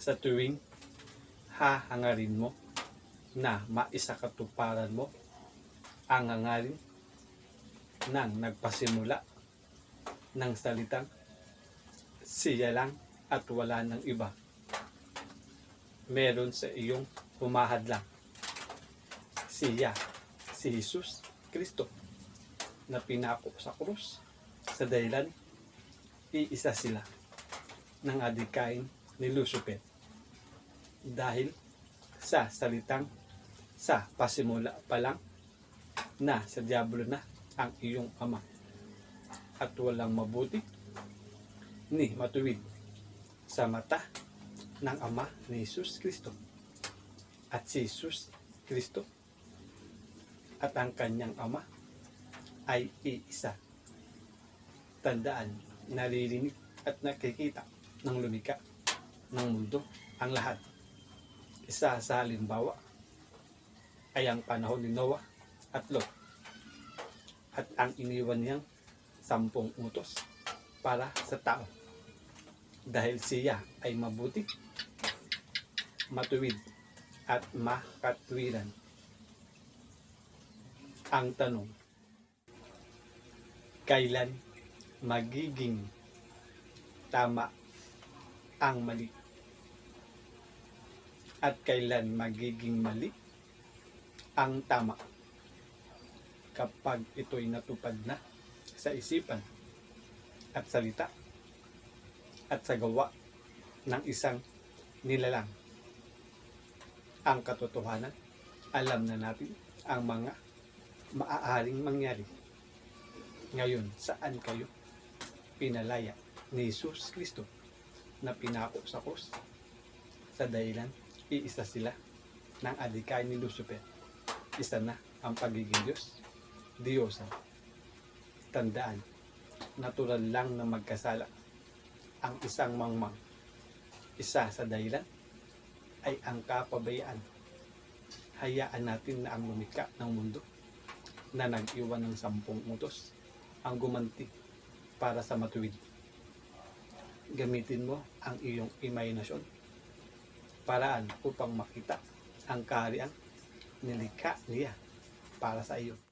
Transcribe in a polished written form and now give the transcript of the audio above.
sa tuwing hahangarin mo na maisakatuparan mo ang hangarin ng nagpasimula ng salitang siya lang at wala ng iba. Meron sa iyong humahadlang. Siya, si Jesus Kristo, na pinako sa krus sa dahilan iisa sila ng adikain ni Lucifer. Dahil sa salitang sa pasimula pa lang na sa diablo na ang iyong ama at walang mabuti ni matuwid sa mata ng ama ni Jesus Kristo. At si Jesus Kristo at ang kanyang ama ay iisa. Tandaan, naririnig at nakikita ng lumikha ng mundo ang lahat. Isa sa halimbawa ay ang panahon ni Noah at Lot at ang iniwan niyang 10 utos para sa tao. Dahil siya ay mabuti, matuwid at makatwiran. Ang tanong, kailan magiging tama ang mali? At kailan magiging mali ang tama? Kapag ito'y natupad na sa isipan at salita at sa gawa ng isang nilalang. Ang katotohanan, alam na natin ang mga maaaring mangyari. Ngayon, saan kayo pinalaya ni Jesus Kristo na pinako sa krus sa dahilan iisa sila ng adikain ni Lucifer? Isa na ang pagiging Diyos, Diyosa. Tandaan, natural lang na magkasala ang isang mangmang. Isa sa dahilan ay ang kapabayaan. Hayaan natin na ang lumikha ng mundo na nag-iwan ng 10 utos ang gumanti para sa matuwid. Gamitin mo ang iyong imahinasyon, paraan upang makita ang kahariang nilikha niya para sa iyo.